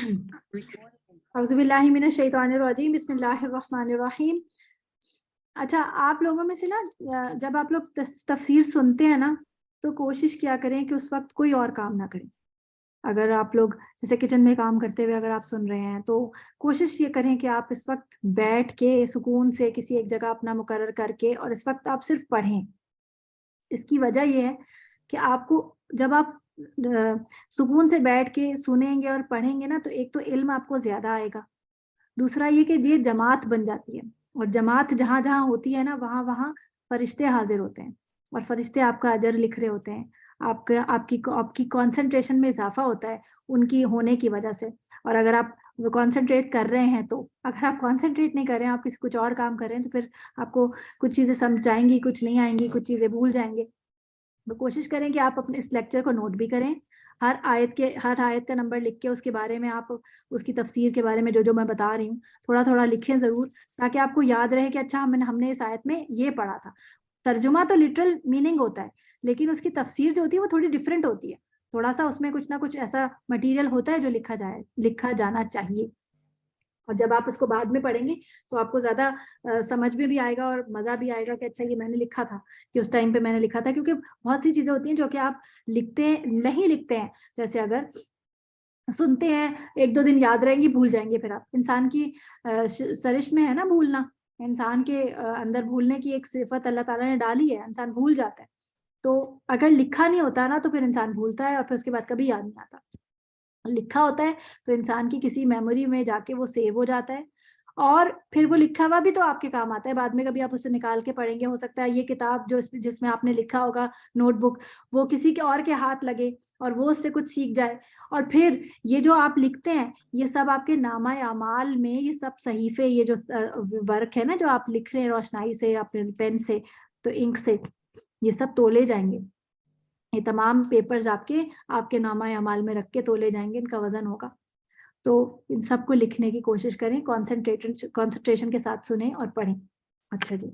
اعوذ باللہ من الشیطان الرجیم، بسم اللہ الرحمن الرحیم۔ اچھا، آپ لوگوں میں سے نا جب آپ لوگ تفسیر سنتے ہیں نا تو کوشش کیا کریں کہ اس وقت کوئی اور کام نہ کریں۔ اگر آپ لوگ جیسے کچن میں کام کرتے ہوئے اگر آپ سن رہے ہیں تو کوشش یہ کریں کہ آپ اس وقت بیٹھ کے سکون سے کسی ایک جگہ اپنا مقرر کر کے اور اس وقت آپ صرف پڑھیں۔ اس کی وجہ یہ ہے کہ آپ کو جب آپ سکون سے بیٹھ کے سنیں گے اور پڑھیں گے نا تو ایک تو علم آپ کو زیادہ آئے گا، دوسرا یہ کہ یہ جماعت بن جاتی ہے، اور جماعت جہاں جہاں ہوتی ہے نا وہاں وہاں فرشتے حاضر ہوتے ہیں، اور فرشتے آپ کا اجر لکھ رہے ہوتے ہیں، آپ کی کانسنٹریشن میں اضافہ ہوتا ہے ان کی ہونے کی وجہ سے۔ اور اگر آپ کانسنٹریٹ کر رہے ہیں تو اگر آپ کانسنٹریٹ نہیں کر رہے ہیں، آپ کچھ اور کام کر رہے ہیں، تو پھر آپ کو کچھ چیزیں سمجھ آئیں گی، کچھ نہیں آئیں گی، کچھ چیزیں بھول جائیں گے۔ تو کوشش کریں کہ آپ اپنے اس لیکچر کو نوٹ بھی کریں، ہر آیت کا نمبر لکھ کے اس کے بارے میں آپ اس کی تفسیر کے بارے میں جو میں بتا رہی ہوں تھوڑا تھوڑا لکھیں ضرور، تاکہ آپ کو یاد رہے کہ اچھا ہم نے اس آیت میں یہ پڑھا تھا۔ ترجمہ تو لٹرل میننگ ہوتا ہے، لیکن اس کی تفسیر جو ہوتی ہے وہ تھوڑی ڈفرینٹ ہوتی ہے، تھوڑا سا اس میں کچھ نہ کچھ ایسا مٹیریل ہوتا ہے جو لکھا جانا چاہیے، اور جب آپ اس کو بعد میں پڑھیں گے تو آپ کو زیادہ سمجھ میں بھی آئے گا اور مزہ بھی آئے گا کہ اچھا یہ میں نے لکھا تھا، کہ اس ٹائم پہ میں نے لکھا تھا۔ کیونکہ بہت سی چیزیں ہوتی ہیں جو کہ آپ نہیں لکھتے ہیں، جیسے اگر سنتے ہیں ایک دو دن یاد رہیں گی، بھول جائیں گے، پھر آپ انسان کی سرش میں ہے نا بھولنا، انسان کے اندر بھولنے کی ایک صفت اللہ تعالیٰ نے ڈالی ہے، انسان بھول جاتا ہے۔ تو اگر لکھا نہیں ہوتا نا تو پھر انسان بھولتا ہے اور پھر اس کے بعد کبھی یاد نہیں آتا۔ لکھا ہوتا ہے تو انسان کی کسی میموری میں جا کے وہ سیو ہو جاتا ہے، اور پھر وہ لکھا ہوا بھی تو آپ کے کام آتا ہے بعد میں، کبھی آپ اسے نکال کے پڑھیں گے، ہو سکتا ہے یہ کتاب جس میں آپ نے لکھا ہوگا، نوٹ بک، وہ کسی کے اور کے ہاتھ لگے اور وہ اس سے کچھ سیکھ جائے، اور پھر یہ جو آپ لکھتے ہیں یہ سب آپ کے نامہ اعمال میں، یہ سب صحیفے، یہ جو ورک ہے نا جو آپ لکھ رہے ہیں روشنائی سے، اپنے پین سے، تو انک سے، یہ سب تولے جائیں گے، یہ تمام پیپرز آپ کے نامہ اعمال میں رکھ کے تولے جائیں گے، ان کا وزن ہوگا۔ تو ان سب کو لکھنے کی کوشش کریں، کانسنٹریشن کے ساتھ سنیں اور پڑھیں۔ اچھا جی،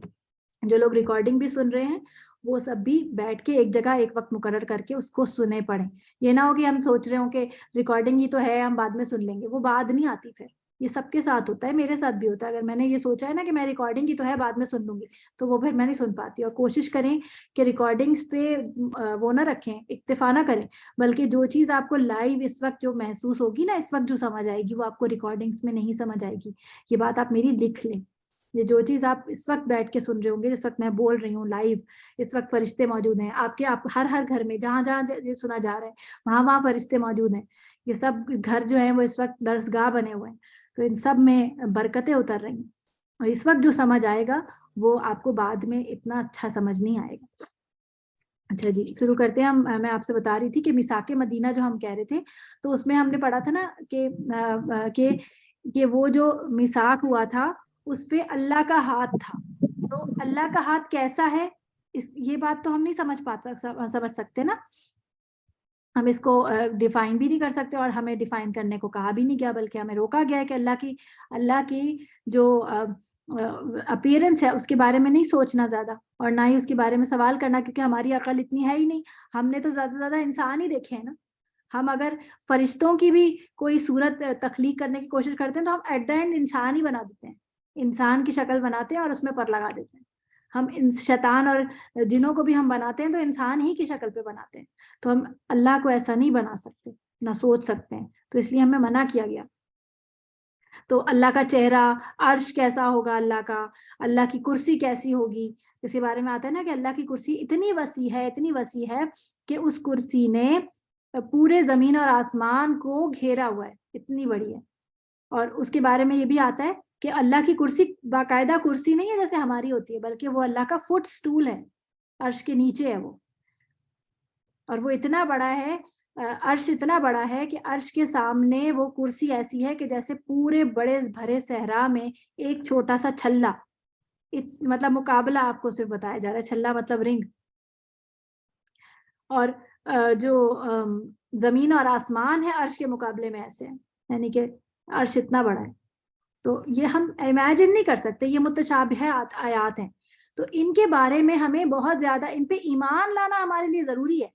جو لوگ ریکارڈنگ بھی سن رہے ہیں وہ سب بھی بیٹھ کے ایک جگہ ایک وقت مقرر کر کے اس کو سنیں پڑھیں۔ یہ نہ ہو کہ ہم سوچ رہے ہوں کہ ریکارڈنگ ہی تو ہے ہم بعد میں سن لیں گے، وہ بعد نہیں آتی، پھر یہ سب کے ساتھ ہوتا ہے، میرے ساتھ بھی ہوتا ہے۔ اگر میں نے یہ سوچا ہے نا کہ میں ریکارڈنگ ہی تو ہے بعد میں سن لوں گی، تو وہ پھر میں نہیں سن پاتی۔ اور کوشش کریں کہ ریکارڈنگز پہ وہ نہ رکھیں، اکتفا نہ کریں، بلکہ جو چیز آپ کو لائیو اس وقت جو محسوس ہوگی نا، اس وقت جو سمجھ آئے گی، وہ آپ کو ریکارڈنگز میں نہیں سمجھ آئے گی۔ یہ بات آپ میری لکھ لیں، یہ جو چیز آپ اس وقت بیٹھ کے سن رہے ہوں گے، جس وقت میں بول رہی ہوں لائیو، اس وقت فرشتے موجود ہیں آپ ہر گھر میں، جہاں جہاں یہ سنا جا رہا ہے وہاں وہاں فرشتے موجود ہیں۔ یہ سب گھر جو ہیں وہ اس وقت درسگاہ بنے ہوئے ہیں، تو ان سب میں برکتیں اتر رہی ہیں، اور اس وقت جو سمجھ آئے گا وہ آپ کو بعد میں اتنا اچھا سمجھ نہیں آئے گا۔ اچھا جی، شروع کرتے ہیں۔ میں آپ سے بتا رہی تھی کہ میثاق مدینہ جو ہم کہہ رہے تھے، تو اس میں ہم نے پڑھا تھا نا کہ وہ جو میثاق ہوا تھا اس پہ اللہ کا ہاتھ تھا۔ تو اللہ کا ہاتھ کیسا ہے، یہ بات تو ہم نہیں سمجھ سکتے نا، ہم اس کو ڈیفائن بھی نہیں کر سکتے، اور ہمیں ڈیفائن کرنے کو کہا بھی نہیں گیا، بلکہ ہمیں روکا گیا ہے کہ اللہ کی جو اپیرنس ہے اس کے بارے میں نہیں سوچنا زیادہ، اور نہ ہی اس کے بارے میں سوال کرنا، کیونکہ ہماری عقل اتنی ہے ہی نہیں۔ ہم نے تو زیادہ سے زیادہ انسان ہی دیکھے ہیں نا۔ ہم اگر فرشتوں کی بھی کوئی صورت تخلیق کرنے کی کوشش کرتے ہیں تو ہم ایٹ دا اینڈ انسان ہی بنا دیتے ہیں، انسان کی شکل بناتے ہیں اور اس میں پر لگا دیتے ہیں۔ ہم شیطان اور جنوں کو بھی ہم بناتے ہیں تو انسان ہی کی شکل پہ بناتے ہیں، تو ہم اللہ کو ایسا نہیں بنا سکتے، نہ سوچ سکتے ہیں، تو اس لیے ہمیں منع کیا گیا۔ تو اللہ کا چہرہ، عرش کیسا ہوگا اللہ کا، اللہ کی کرسی کیسی ہوگی، اس کے بارے میں آتا ہے نا کہ اللہ کی کرسی اتنی وسیع ہے کہ اس کرسی نے پورے زمین اور آسمان کو گھیرا ہوا ہے، اتنی بڑی ہے۔ اور اس کے بارے میں یہ بھی آتا ہے کہ اللہ کی کرسی باقاعدہ کرسی نہیں ہے جیسے ہماری ہوتی ہے، بلکہ وہ اللہ کا فٹ سٹول ہے، عرش کے نیچے ہے وہ، اور وہ اتنا بڑا ہے، عرش اتنا بڑا ہے کہ عرش کے سامنے وہ کرسی ایسی ہے کہ جیسے پورے بڑے بھرے صحرا میں ایک چھوٹا سا چھلا، مطلب مقابلہ آپ کو صرف بتایا جا رہا ہے، چھلا مطلب رنگ، اور جو زمین اور آسمان ہے عرش کے مقابلے میں ایسے ہیں، یعنی کہ عرش اتنا بڑا ہے۔ تو یہ ہم امیجن نہیں کر سکتے، یہ متشابہات ہیں، تو ان کے بارے میں ہمیں بہت زیادہ ان پہ ایمان لانا ہمارے لیے ضروری ہے۔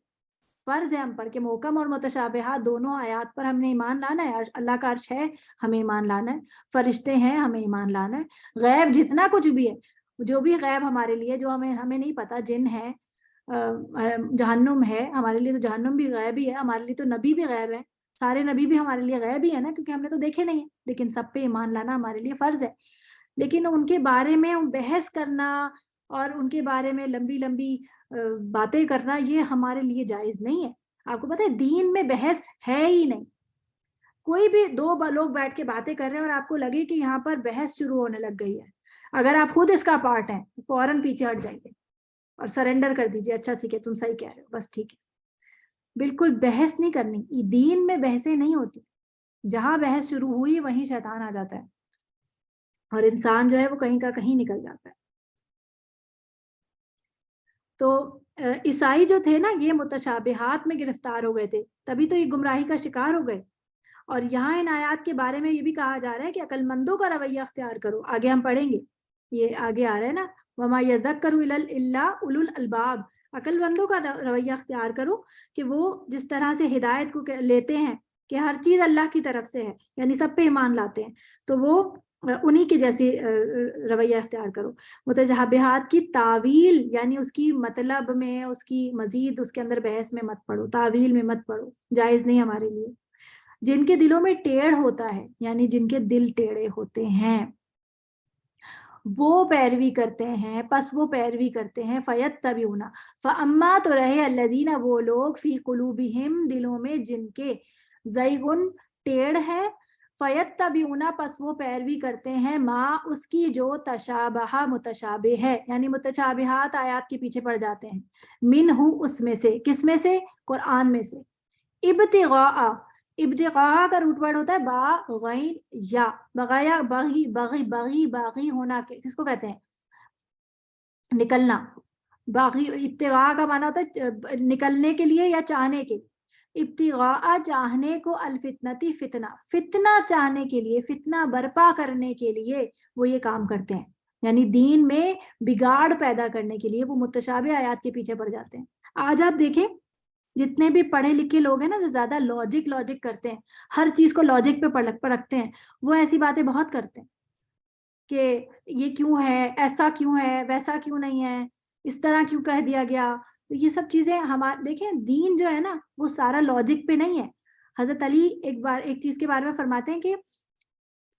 فرض ہے ہم پر کہ محکم اور متشابہات دونوں آیات پر ہم نے ایمان لانا ہے. اللہ کا عرش ہے ہمیں ایمان لانا ہے, فرشتے ہیں ہمیں ایمان لانا ہے, غیب جتنا کچھ بھی ہے, جو بھی غیب ہمارے لیے جو ہمیں نہیں پتا, جن ہے, جہنم ہے ہمارے لیے, تو جہنم بھی غیب ہی ہے ہمارے لیے, تو نبی بھی غیب ہے, سارے نبی بھی ہمارے لیے غیب ہی ہے نا, کیونکہ ہم نے تو دیکھے نہیں ہیں, لیکن سب پہ ایمان لانا ہمارے لیے فرض ہے. لیکن ان کے بارے میں بحث کرنا اور ان کے بارے میں لمبی لمبی باتیں کرنا یہ ہمارے لیے جائز نہیں ہے. آپ کو پتہ ہے دین میں بحث ہے ہی نہیں. کوئی بھی دو لوگ بیٹھ کے باتیں کر رہے ہیں اور آپ کو لگے کہ یہاں پر بحث شروع ہونے لگ گئی ہے, اگر آپ خود اس کا پارٹ ہیں تو فوراً پیچھے ہٹ جائیے اور سرنڈر کر دیجیے, اچھا ٹھیک ہے تم صحیح کہہ رہے ہو, بس ٹھیک ہے. بالکل بحث نہیں کرنی, دین میں بحثیں نہیں ہوتی. جہاں بحث شروع ہوئی وہیں شیطان آ جاتا ہے اور انسان جو ہے وہ کہیں کا کہیں نکل جاتا ہے. تو عیسائی جو تھے نا یہ متشابہات میں گرفتار ہو گئے تھے, تبھی تو یہ گمراہی کا شکار ہو گئے. اور یہاں ان آیات کے بارے میں یہ بھی کہا جا رہا ہے کہ عقل مندوں کا رویہ اختیار کرو. آگے ہم پڑھیں گے, یہ آگے آ رہا ہے نا, وما یذکر الا اولو الالباب, عقل مندوں کا رویہ اختیار کرو کہ وہ جس طرح سے ہدایت کو لیتے ہیں کہ ہر چیز اللہ کی طرف سے ہے, یعنی سب پہ ایمان لاتے ہیں, تو وہ انہی کی جیسی رویہ اختیار کرو. متشابہات کی تعویل یعنی اس کی مطلب میں, اس کی مزید اس کے اندر بحث میں مت پڑھو, تعویل میں مت پڑھو, جائز نہیں ہمارے لیے. جن کے دلوں میں ٹیڑھ ہوتا ہے یعنی جن کے دل ٹیڑھے ہوتے ہیں وہ پیروی کرتے ہیں, پس وہ پیروی کرتے ہیں, فیتبعون, فاما تو رہے الذین وہ لوگ, فی قلوبہم دلوں میں جن کے, زیغن ٹیڑھ ہے, فیتبعون پس وہ پیروی کرتے ہیں, ما اس کی جو تشابہ متشابہ ہے, یعنی متشابہات آیات کے پیچھے پڑ جاتے ہیں, منہ اس میں سے, کس میں سے, قرآن میں سے. ابتغاء, ابتغاء کا روٹ ورڈ ہوتا ہے با غین یا, بغایا باغی باغی باغی باغی ہونا, کے کس کو کہتے ہیں, نکلنا. باغی ابتغاء کا معنی ہوتا ہے نکلنے کے لیے یا چاہنے کے لیے. ابتغاء چاہنے کو, الفتنتی فتنہ, فتنہ چاہنے کے لیے, فتنہ برپا کرنے کے لیے وہ یہ کام کرتے ہیں, یعنی دین میں بگاڑ پیدا کرنے کے لیے وہ متشابہ آیات کے پیچھے پڑ جاتے ہیں. آج آپ دیکھیں جتنے بھی پڑھے لکھے لوگ ہیں نا جو زیادہ لاجک کرتے ہیں, ہر چیز کو لاجک پہ پرکھتے ہیں, وہ ایسی باتیں بہت کرتے ہیں کہ یہ کیوں ہے, ایسا کیوں ہے, ویسا کیوں نہیں ہے, اس طرح کیوں کہہ دیا گیا. تو یہ سب چیزیں دیکھیں دین جو ہے نا وہ سارا لاجک پہ نہیں ہے. حضرت علی ایک چیز کے بارے میں فرماتے ہیں کہ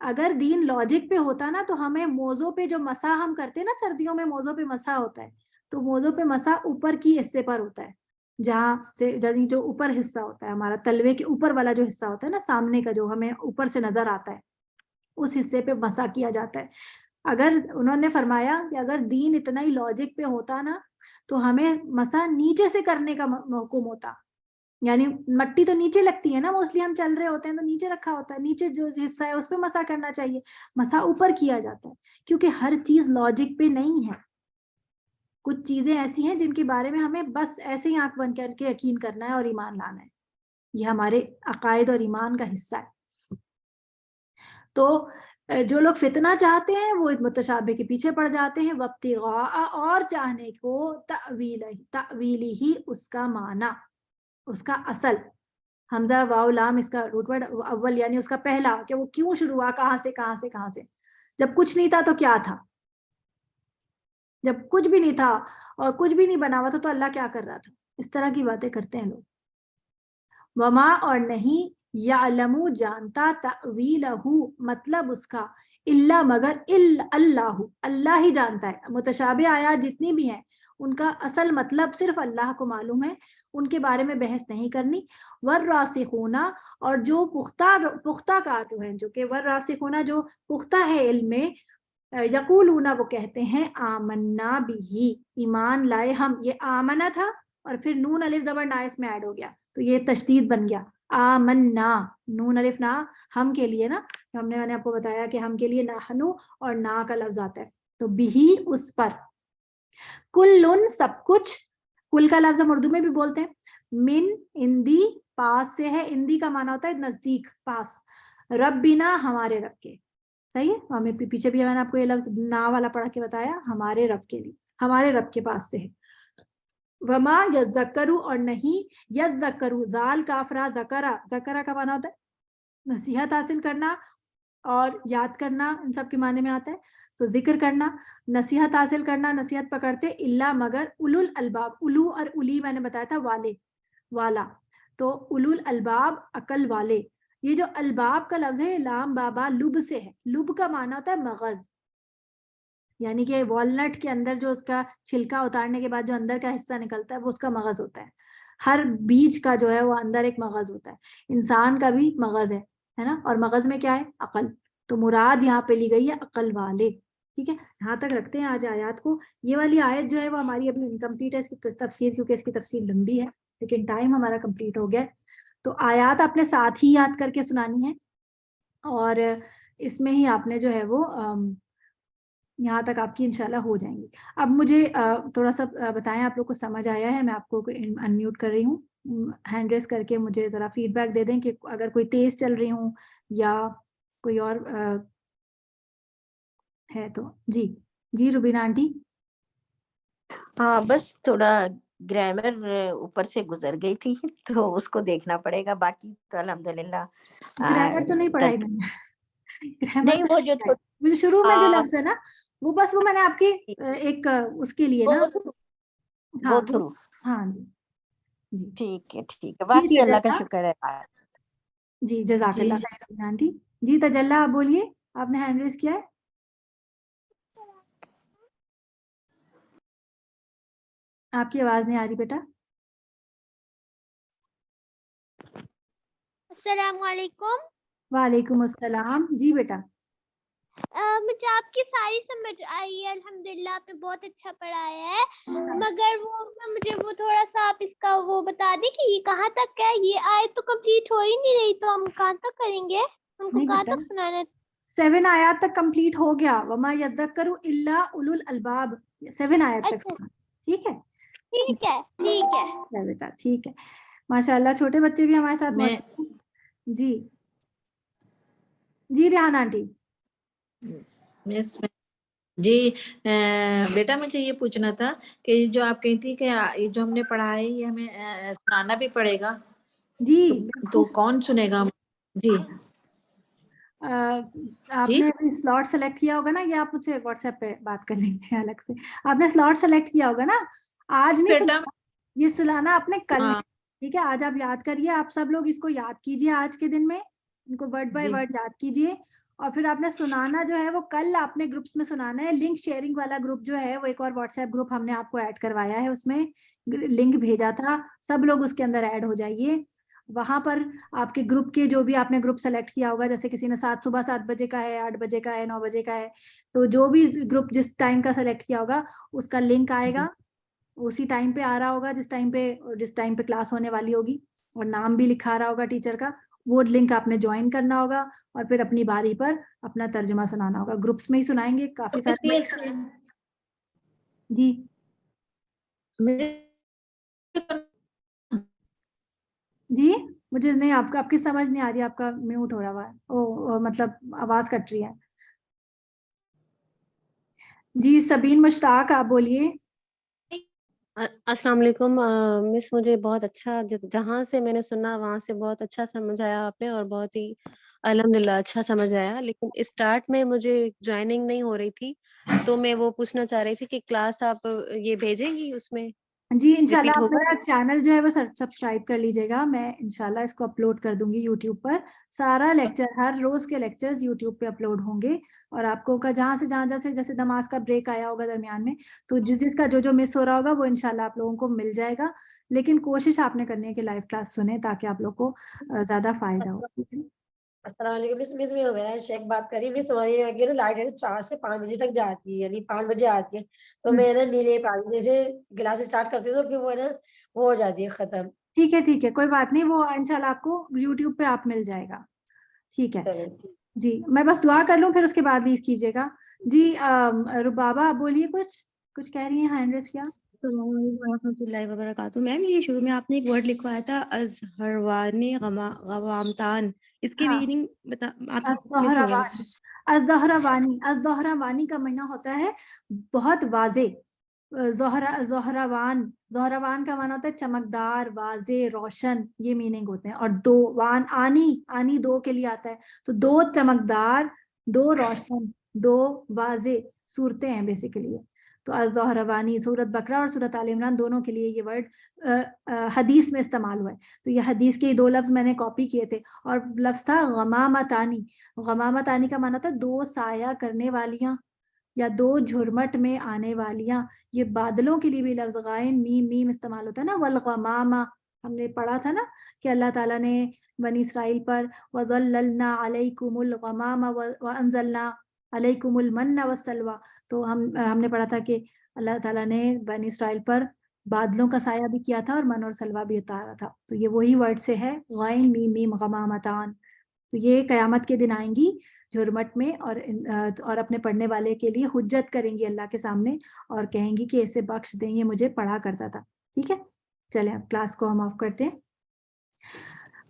اگر دین لاجک پہ ہوتا نا تو ہمیں موزوں پہ جو مسح ہم کرتے ہیں نا, سردیوں میں موزوں پہ مسح ہوتا ہے, تو موزوں پہ مسح اوپر کی حصے پر ہوتا ہے, جہاں سے جو اوپر حصہ ہوتا ہے ہمارا, تلوے کے اوپر والا جو حصہ ہوتا ہے نا سامنے کا, جو ہمیں اوپر سے نظر آتا ہے, اس حصے پہ مسح کیا جاتا ہے. اگر انہوں نے فرمایا کہ اگر دین اتنا ہی لاجک پہ ہوتا نا تو ہمیں مسح نیچے سے کرنے کا حکم ہوتا, یعنی مٹی تو نیچے لگتی ہے نا, موسٹلی ہم چل رہے ہوتے ہیں تو نیچے رکھا ہوتا ہے, نیچے جو حصہ ہے اس پہ مسح کرنا چاہیے, مسح اوپر کیا جاتا ہے, کیونکہ ہر چیز لاجک پہ نہیں ہے. کچھ چیزیں ایسی ہیں جن کے بارے میں ہمیں بس ایسے ہی آنکھ بند کر کے یقین کرنا ہے اور ایمان لانا ہے, یہ ہمارے عقائد اور ایمان کا حصہ ہے. تو جو لوگ فتنہ چاہتے ہیں وہ متشابہ کے پیچھے پڑ جاتے ہیں, وابتغاء اور چاہنے کو, تعویلی ہی اس کا معنی, اس کا اصل, حمزہ واو لام اس کا روٹ ورڈ اول, یعنی اس کا پہلا, کہ وہ کیوں شروع ہوا, کہاں سے کہاں سے کہاں سے, جب کچھ نہیں تھا تو کیا تھا, جب کچھ بھی نہیں تھا اور کچھ بھی نہیں بنا ہوا تھا تو اللہ کیا کر رہا تھا. اس طرح کی باتیں کرتے ہیں لوگ. وما اور نہیں, یعلم جانتا, تأویلہ مطلب اس کا, الا مگر, اللہ اللہ ہی جانتا ہے. متشابہ آیات جتنی بھی ہیں ان کا اصل مطلب صرف اللہ کو معلوم ہے, ان کے بارے میں بحث نہیں کرنی. والراسخون, اور جو پختہ کار جو ہیں, جو کہ والراسخون جو پختہ ہے علم میں, یقولون وہ کہتے ہیں, آمنا بھی, ایمان لائے ہم. یہ آمنا تھا اور پھر نون الف زبر نا اس میں ایڈ ہو گیا تو یہ تشدید بن گیا, آمنا, نون الف نا ہم کے لیے نا, میں نے آپ کو بتایا کہ ہم کے لیے نحنو اور نا کا لفظ آتا ہے, تو بھی اس پر, کلن سب کچھ, کل کا لفظ ہم اردو میں بھی بولتے ہیں, من اندی پاس سے ہے, اندی کا معنی ہوتا ہے نزدیک, پاس, ربنا ہمارے رب کے, صحیح ہے, ہمیں پیچھے بھی میں نے آپ کو یہ لفظ نا والا پڑھا کے بتایا, ہمارے رب کے لیے, ہمارے رب کے پاس سے ہے. وما یذکرو اور نہیں یذکرو ذال کافرا ذکرا ذکرا کا معنی ہوتا ہے نصیحت حاصل کرنا اور یاد کرنا ان سب کے معنی میں آتا ہے تو ذکر کرنا نصیحت حاصل کرنا نصیحت پکڑتے الا مگر اولو الالباب اولو اور اولی میں نے بتایا تھا والے والا تو اولو الالباب عقل والے یہ جو الباب کا لفظ ہے لام بابا لب سے ہے لب کا معنی ہوتا ہے مغز یعنی کہ والنٹ کے اندر جو اس کا چھلکا اتارنے کے بعد جو اندر کا حصہ نکلتا ہے وہ اس کا مغز ہوتا ہے ہر بیج کا جو ہے وہ اندر ایک مغز ہوتا ہے انسان کا بھی مغز ہے نا اور مغز میں کیا ہے عقل تو مراد یہاں پہ لی گئی ہے عقل والے ٹھیک ہے یہاں تک رکھتے ہیں آج آیات کو یہ والی آیت جو ہے وہ ہماری ابھی انکمپلیٹ ہے اس کی تفسیر کیونکہ اس کی تفسیر لمبی ہے لیکن ٹائم ہمارا کمپلیٹ ہو گیا تو آیات آپ نے ساتھ ہی یاد کر کے سنانی ہے اور اس میں ہی آپ نے جو ہے وہ یہاں تک آپ کی انشاءاللہ ہو جائیں گی اب مجھے تھوڑا سا بتائیں آپ لوگ کو سمجھ آیا ہے میں آپ کو انمیوٹ کر رہی ہوں ہینڈ ریس کر کے مجھے ذرا فیڈ بیک دے دیں کہ اگر کوئی تیز چل رہی ہوں یا کوئی اور ہے تو جی روبینہ آنٹی ہاں بس تھوڑا گرامر اوپر سے گزر گئی تھی تو اس کو دیکھنا پڑے گا باقی تو الحمدللہ گرامر تو نہیں پڑھائی میں نے گرامر نہیں وہ جو تو شروع میں جو لفظ ہے نا وہ بس وہ میں نے آپ کی ایک اس کے لیے نا وہ تھرو ہاں جی ٹھیک ہے باقی اللہ کا شکر ہے جی جزاک اللہ خیر آنٹی جی تجلی آپ بولیے آپ نے ہینڈ ریز کیا ہے آپ کی آواز نہیں آ رہی بیٹا السلام علیکم وعلیکم السلام جی بیٹا مجھے آپ کی ساری سمجھ آئی ہے الحمدللہ آپ نے بہت اچھا پڑھایا ہے مگر وہ مجھے وہ تھوڑا سا آپ اس کا وہ بتا دیں کہ یہ کہاں تک ہے یہ آیت تو کمپلیٹ ہو ہی نہیں رہی تو ہم کہاں تک کریں گے ہم کو کہاں تک سنانا ہے 7 آیات تک کمپلیٹ ہو گیا وما یذکر الا اولو الالباب 7 آیات تک ٹھیک ہے بیٹا ٹھیک ہے ماشاءاللہ چھوٹے بچے بھی ہمارے ساتھ موجود ہیں جی ریحان آنٹی جی بیٹا مجھے یہ پوچھنا تھا کہ جو آپ کہتی تھی کہ یہ جو ہم نے پڑھا ہے یہ ہمیں سنانا بھی پڑے گا جی تو کون سنے گا جی آپ نے سلاٹ سلیکٹ کیا ہوگا نا یہ آپ مجھ سے واٹس ایپ پہ بات کر لیں گے الگ سے آپ نے سلاٹ سلیکٹ کیا ہوگا نا آج نہیں سنانا یہ سلانا آپ نے کل ٹھیک ہے آج آپ یاد کریے آپ سب لوگ اس کو یاد کیجئے آج کے دن میں ان کو ورڈ بائی ورڈ یاد کیجئے اور پھر آپ نے سنانا جو ہے وہ کل آپ نے گروپس میں سنانا ہے لنک شیئرنگ والا گروپ جو ہے وہ ایک اور واٹس ایپ گروپ ہم نے آپ کو ایڈ کروایا ہے اس میں لنک بھیجا تھا سب لوگ اس کے اندر ایڈ ہو جائیے وہاں پر آپ کے گروپ کے جو بھی آپ نے گروپ سلیکٹ کیا ہوگا جیسے کسی نے صبح 7 بجے کا ہے 8 بجے کا ہے 9 بجے کا ہے تو جو بھی گروپ جس ٹائم کا سلیکٹ کیا ہوگا اس کا لنک آئے گا اسی ٹائم پہ آ رہا ہوگا جس ٹائم پہ کلاس ہونے والی ہوگی اور نام بھی لکھا رہا ہوگا ٹیچر کا وہ لنک آپ نے جوائن کرنا ہوگا اور پھر اپنی باری پر اپنا ترجمہ سنانا ہوگا گروپس میں ہی سنائیں گے کافی سارے جی مجھے نہیں آپ کی سمجھ نہیں آ رہی آپ کا میوٹ ہو رہا ہے مطلب آواز کٹ رہی ہے جی سبین مشتاق آپ بولیے السلام علیکم مس مجھے بہت اچھا جہاں سے میں نے سنا وہاں سے بہت اچھا سمجھ آیا آپ نے اور بہت ہی الحمدللہ اچھا سمجھ آیا لیکن اسٹارٹ میں مجھے جوائننگ نہیں ہو رہی تھی تو میں وہ پوچھنا چاہ رہی تھی کہ کلاس آپ یہ بھیجیں گی اس میں جی انشاءاللہ آپ میرا چینل جو ہے وہ سبسکرائب کر لیجیے گا میں انشاءاللہ اس کو اپلوڈ کر دوں گی یوٹیوب پر سارا لیکچر ہر روز کے لیکچرز یوٹیوب پہ اپلوڈ ہوں گے اور آپ کو جہاں جیسے نماز کا بریک آیا ہوگا درمیان میں تو جس کا جو مس ہو رہا ہوگا وہ انشاءاللہ آپ لوگوں کو مل جائے گا لیکن کوشش آپ نے کرنی ہے کہ لائیو کلاس سنیں تاکہ آپ لوگ کو زیادہ فائدہ ہو السلام علیکم مس میں میرا شیخ بات کری مس ہماری لائٹ 4 سے 5 بجے تک جاتی ہے یعنی 5 بجے آتی ہے تو میں نا نیلے 5 بجے سے کلاس اسٹارٹ کرتی ہوں تو پھر وہ ہے نا وہ ہو جاتی ہے ختم ٹھیک ہے کوئی بات نہیں وہ انشاءاللہ آپ کو یوٹیوب پہ آپ مل جائے گا ٹھیک ہے جی میں بس دعا کر لوں پھر اس کے بعد لیو کیجیے گا جی ربابہ آپ بولیے کچھ کہہ رہی ہیں ہینڈ ریز کیا السلام علیکم ورحمۃ اللہ وبرکاتہ میم یہ شروع میں آپ نے ایک ورڈ لکھوایا تھا ازہروانی غوامتان اس کی میننگ بتا آپ مس ہو گئی الزہروانی کا معنی ہوتا ہے بہت واضح زہروان کا معنی ہوتا ہے چمکدار، واضح، روشن، یہ میننگ ہوتے ہیں. اور دو وان آنی دو کے لیے آتا ہے، تو دو چمکدار، دو روشن، دو واضح صورتیں ہیں بیسیکلی. تو الزہروانی سورت بقرہ اور سورت آل عمران دونوں کے لیے یہ ورڈ حدیث میں استعمال ہوا ہے. تو یہ حدیث کے دو لفظ میں نے کاپی کیے تھے. اور لفظ تھا غمامتانی. غمامتانی کا معنی ہوتا ہے دو سایہ کرنے والیاں یا دو جھرمٹ میں آنے والیاں. یہ بادلوں کے لیے بھی لفظ غائن میم استعمال ہوتا ہے نا، والغمامہ ہم نے پڑھا تھا نا کہ اللہ تعالیٰ نے بنی اسرائیل پر وَظَلَّلْنَا عَلَيْكُمُ الْغَمَامَ وَأَنزَلْنَا عَلَيْكُمُ الْمَنَّ وَالسَّلْوَىٰ. تو ہم نے پڑھا تھا کہ اللہ تعالیٰ نے بنی اسرائیل پر بادلوں کا سایہ بھی کیا تھا اور من اور سلوہ بھی اتارا تھا. تو یہ وہی ورڈ سے ہے غائن میم غمامتان. تو یہ قیامت کے دن آئیں گی جھرمٹ میں اور اپنے پڑھنے والے کے لیے حجت کریں گی اللہ کے سامنے اور کہیں گی کہ اسے بخش دیں، یہ مجھے پڑھا کرتا تھا. ٹھیک ہے، چلیں اب کلاس کو ہم آف کرتے ہیں.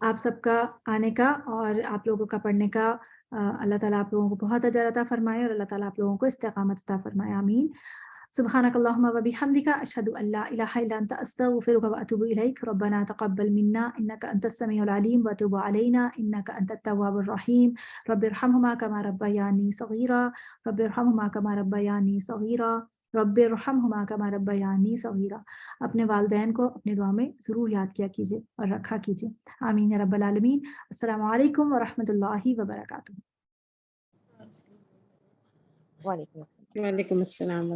آپ سب کا آنے کا اور آپ لوگوں کا پڑھنے کا اللہ تعالیٰ آپ لوگوں کو بہت اجر عطا فرمائے اور اللہ تعالیٰ آپ لوگوں کو استقامت عطا فرمائے. آمین. سبحانك اللهم وبحمدك أشهد أن لا إله إلا أنت أستغفرك وأتوب إليك. ربنا تقبل منا إنك أنت السميع العليم وتب علينا إنك أنت التواب الرحيم. رب ارحمهما كما ربياني صغيرا. رب ارحمهما كما ربياني صغيرا. رب ارحمهما كما ربياني صغيرا. اپنے والدین کو اپنی دعا میں ضرور یاد کیا کیجیے اور رکھا کیجیے. آمین یا رب العالمین. السلام علیکم ورحمۃ اللہ وبرکاتہ. وعلیکم السلام. وعلیکم السلام.